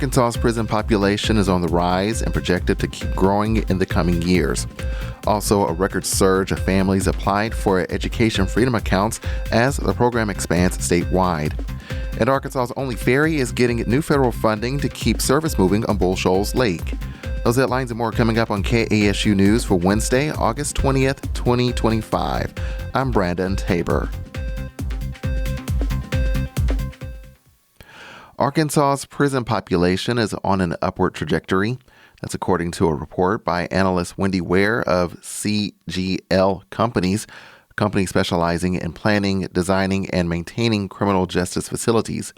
Arkansas's prison population is on the rise and projected to keep growing in the coming years. Also, a record surge of families applied for education freedom accounts as the program expands statewide. And Arkansas's only ferry is getting new federal funding to keep service moving on Bull Shoals Lake. Those headlines and more coming up on KASU News for Wednesday, August 20th, 2025. I'm Brandon Tabor. Arkansas's prison population is on an upward trajectory. That's according to a report by analyst Wendy Ware of CGL Companies, a company specializing in planning, designing, and maintaining criminal justice facilities.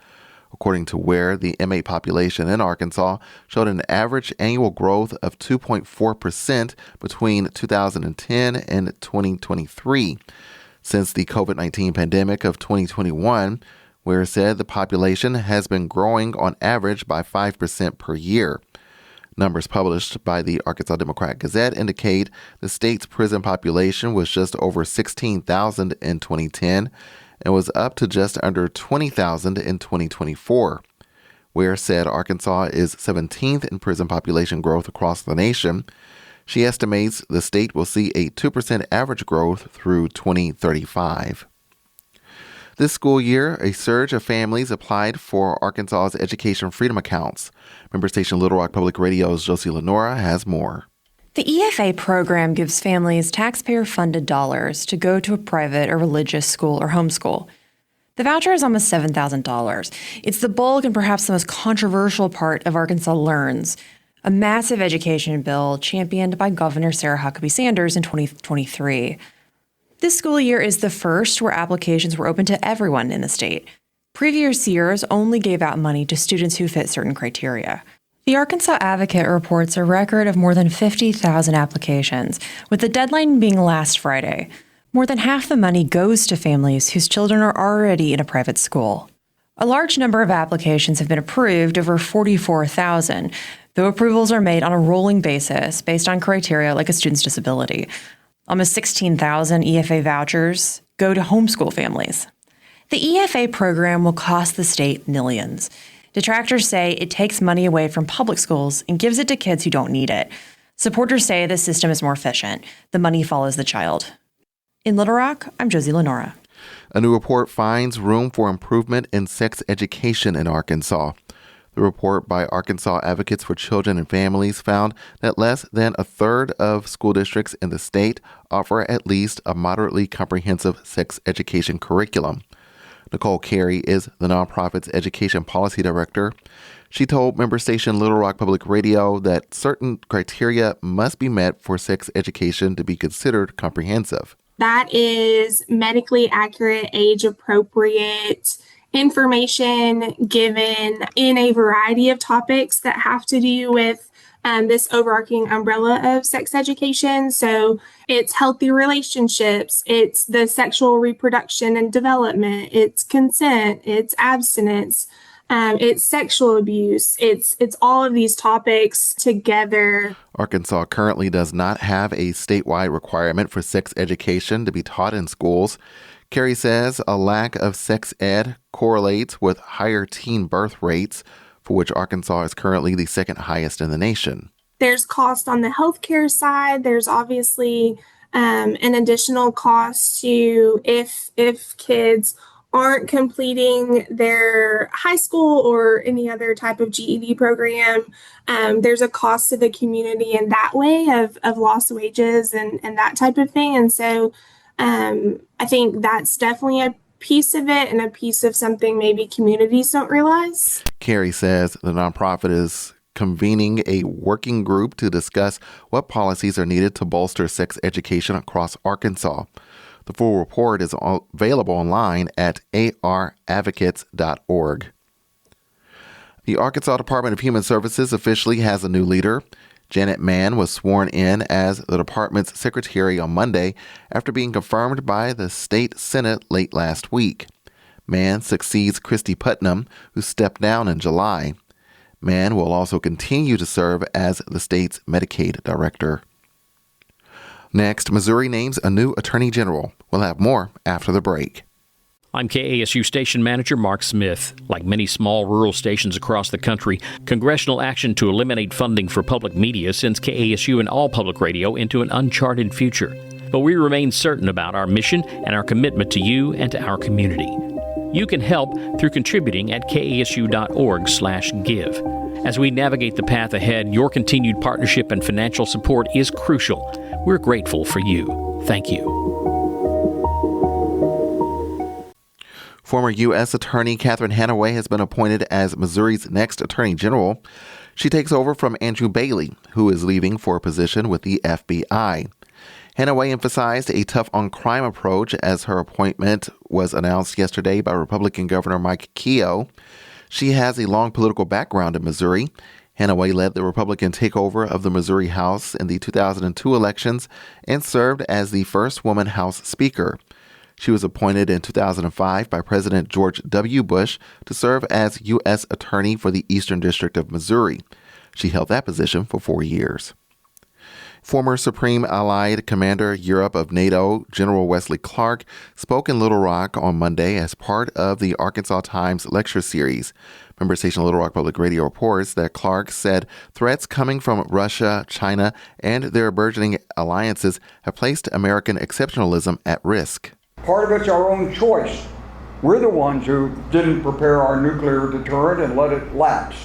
According to Ware, the inmate population in Arkansas showed an average annual growth of 2.4% between 2010 and 2023. Since the COVID-19 pandemic of 2021, Ware said the population has been growing on average by 5% per year. Numbers published by the Arkansas Democrat-Gazette indicate the state's prison population was just over 16,000 in 2010 and was up to just under 20,000 in 2024. Ware said Arkansas is 17th in prison population growth across the nation. She estimates the state will see a 2% average growth through 2035. This school year, a surge of families applied for Arkansas's education freedom accounts. Member station Little Rock Public Radio's Josie Lenora has more. The EFA program gives families taxpayer-funded dollars to go to a private or religious school or homeschool. The voucher is almost $7,000. It's the bulk and perhaps the most controversial part of Arkansas Learns, a massive education bill championed by Governor Sarah Huckabee Sanders in 2023. This school year is the first where applications were open to everyone in the state. Previous years only gave out money to students who fit certain criteria. The Arkansas Advocate reports a record of more than 50,000 applications, with the deadline being last Friday. More than half the money goes to families whose children are already in a private school. A large number of applications have been approved, over 44,000, though approvals are made on a rolling basis based on criteria like a student's disability. Almost 16,000 EFA vouchers go to homeschool families. The EFA program will cost the state millions. Detractors say it takes money away from public schools and gives it to kids who don't need it. Supporters say the system is more efficient. The money follows the child. In Little Rock, I'm Josie Lenora. A new report finds room for improvement in sex education in Arkansas. The report by Arkansas Advocates for Children and Families found that less than a third of school districts in the state offer at least a moderately comprehensive sex education curriculum. Nicole Carey is the nonprofit's education policy director. She told member station Little Rock Public Radio that certain criteria must be met for sex education to be considered comprehensive. That is medically accurate, age-appropriate information given in a variety of topics that have to do with this overarching umbrella of sex education. So it's healthy relationships, it's the sexual reproduction and development, it's consent, it's abstinence, it's sexual abuse, it's all of these topics together. Arkansas currently does not have a statewide requirement for sex education to be taught in schools. Carey says a lack of sex ed correlates with higher teen birth rates, for which Arkansas is currently the second highest in the nation. There's cost on the healthcare side. There's obviously an additional cost to if kids aren't completing their high school or any other type of GED program. There's a cost to the community in that way of lost wages and that type of thing. And so I think that's definitely a piece of it and a piece of something maybe communities don't realize. Carey says the nonprofit is convening a working group to discuss what policies are needed to bolster sex education across Arkansas. The full report is available online at aradvocates.org. The Arkansas Department of Human Services officially has a new leader. Janet Mann was sworn in as the department's secretary on Monday after being confirmed by the state Senate late last week. Mann succeeds Christy Putnam, who stepped down in July. Mann will also continue to serve as the state's Medicaid director. Next, Missouri names a new attorney general. We'll have more after the break. I'm KASU Station Manager Mark Smith. Like many small rural stations across the country, congressional action to eliminate funding for public media sends KASU and all public radio into an uncharted future. But we remain certain about our mission and our commitment to you and to our community. You can help through contributing at kasu.org/give. As we navigate the path ahead, your continued partnership and financial support is crucial. We're grateful for you. Thank you. Former U.S. Attorney Catherine Hanaway has been appointed as Missouri's next Attorney General. She takes over from Andrew Bailey, who is leaving for a position with the FBI. Hanaway emphasized a tough-on-crime approach as her appointment was announced yesterday by Republican Governor Mike Keogh. She has a long political background in Missouri. Hanaway led the Republican takeover of the Missouri House in the 2002 elections and served as the first woman House Speaker. She was appointed in 2005 by President George W. Bush to serve as U.S. Attorney for the Eastern District of Missouri. She held that position for 4 years. Former Supreme Allied Commander Europe of NATO, General Wesley Clark, spoke in Little Rock on Monday as part of the Arkansas Times lecture series. Member station Little Rock Public Radio reports that Clark said threats coming from Russia, China, and their burgeoning alliances have placed American exceptionalism at risk. Part of it's our own choice. We're the ones who didn't prepare our nuclear deterrent and let it lapse.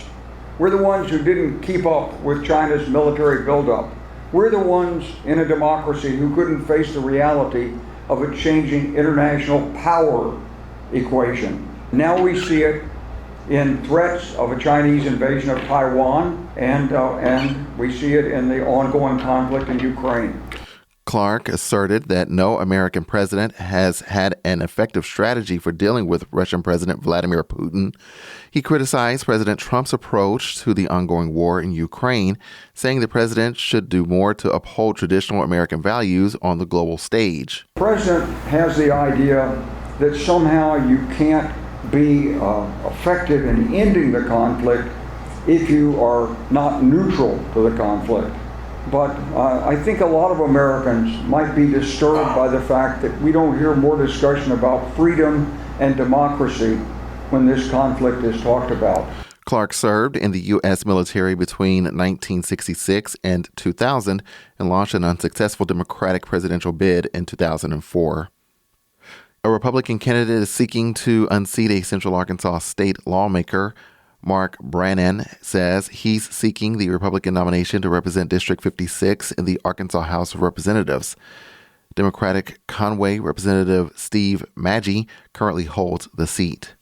We're the ones who didn't keep up with China's military buildup. We're the ones in a democracy who couldn't face the reality of a changing international power equation. Now we see it in threats of a Chinese invasion of Taiwan, and we see it in the ongoing conflict in Ukraine. Clark asserted that no American president has had an effective strategy for dealing with Russian President Vladimir Putin. He criticized President Trump's approach to the ongoing war in Ukraine, saying the president should do more to uphold traditional American values on the global stage. The president has the idea that somehow you can't be effective in ending the conflict if you are not neutral to the conflict. But I think a lot of Americans might be disturbed by the fact that we don't hear more discussion about freedom and democracy when this conflict is talked about. Clark served in the U.S. military between 1966 and 2000 and launched an unsuccessful Democratic presidential bid in 2004. A Republican candidate is seeking to unseat a Central Arkansas state lawmaker. Mark Brannan says he's seeking the Republican nomination to represent District 56 in the Arkansas House of Representatives. Democratic Conway Representative Steve Maggi currently holds the seat.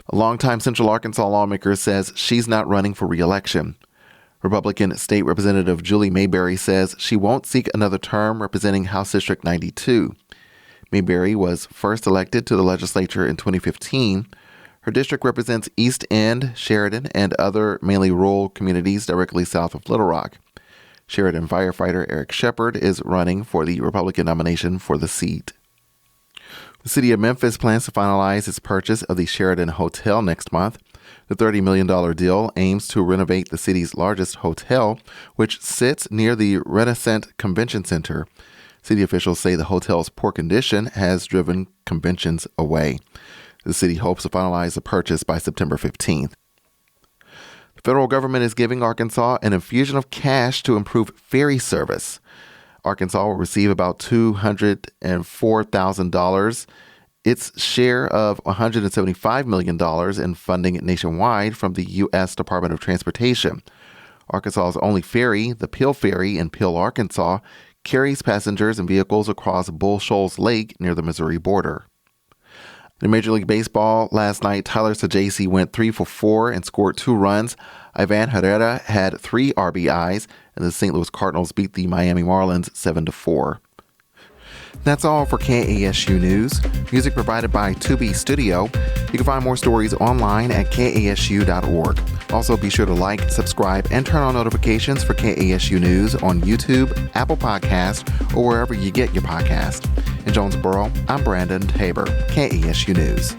A longtime Central Arkansas lawmaker says she's not running for re-election. Republican State Representative Julie Mayberry says she won't seek another term representing House District 92. Mayberry was first elected to the legislature in 2015. Her district represents East End, Sheridan, and other mainly rural communities directly south of Little Rock. Sheridan firefighter Eric Shepard is running for the Republican nomination for the seat. The city of Memphis plans to finalize its purchase of the Sheridan Hotel next month. The $30 million deal aims to renovate the city's largest hotel, which sits near the Renaissance Convention Center. City officials say the hotel's poor condition has driven conventions away. The city hopes to finalize the purchase by September 15th. The federal government is giving Arkansas an infusion of cash to improve ferry service. Arkansas will receive about $204,000, its share of $175 million in funding nationwide from the U.S. Department of Transportation. Arkansas's only ferry, the Peel Ferry in Peel, Arkansas, carries passengers and vehicles across Bull Shoals Lake near the Missouri border. In Major League Baseball, last night, Tyler Sajaci went 3 for 4 and scored 2 runs. Ivan Herrera had 3 RBIs, and the St. Louis Cardinals beat the Miami Marlins 7-4. That's all for KASU News. Music provided by Tubi Studio. You can find more stories online at kasu.org. Also, be sure to like, subscribe, and turn on notifications for KASU News on YouTube, Apple Podcast, or wherever you get your podcast. In Jonesboro, I'm Brandon Tabor, KASU News.